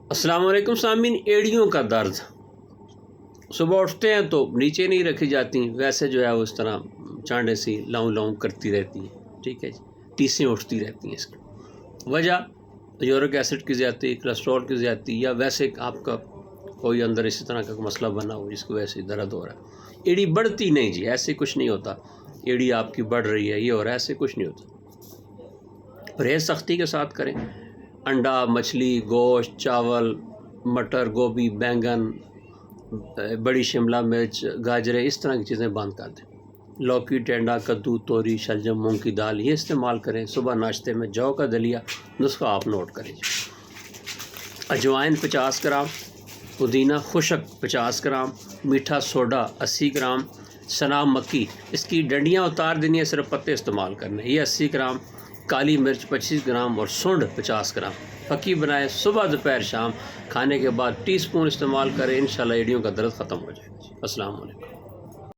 अस्सलाम वालेकुम सामीन। एड़ियों का दर्द, सुबह उठते हैं तो नीचे नहीं रखी जाती, वैसे जो है वो इस तरह चांडे सी लाऊं लाऊं करती रहती हैं। ठीक है जी, टीसें उठती रहती हैं। इसकी वजह यूरिक एसिड की ज़्यादती, कोलेस्ट्रॉल की ज़्यादती, या वैसे आपका कोई अंदर इसी तरह का मसला बना हो जिसको वैसे ही दर्द हो रहा है। एड़ी बढ़ती नहीं जी, ऐसे कुछ नहीं होता। एड़ी आपकी बढ़ रही है, ये हो रहा है, ऐसे कुछ नहीं होता। परहेज़ सख्ती के साथ करें। अंडा, मछली, गोश्त, चावल, मटर, गोभी, बैंगन, बड़ी शिमला मिर्च, गाजरें, इस तरह की चीज़ें बंद कर दें। लौकी, टेंडा, कद्दू, तोरी, शलजम, मूंग की दाल, ये इस्तेमाल करें। सुबह नाश्ते में जौ का दलिया, नुस्खा आप नोट करें। अजवाइन 50 ग्राम, पुदीना खुशक 50 ग्राम, मीठा सोडा 80 ग्राम, सना मक्की, इसकी डंडियाँ उतार देनी है, सिर्फ पत्ते इस्तेमाल करने, ये 80 ग्राम, काली मिर्च 25 ग्राम और सूंड 50 ग्राम। फकी बनाए, सुबह दोपहर शाम खाने के बाद टीस्पून इस्तेमाल करें। इंशाल्लाह एड़ियों का दर्द ख़त्म हो जाएगा। अस्सलाम वालेकुम।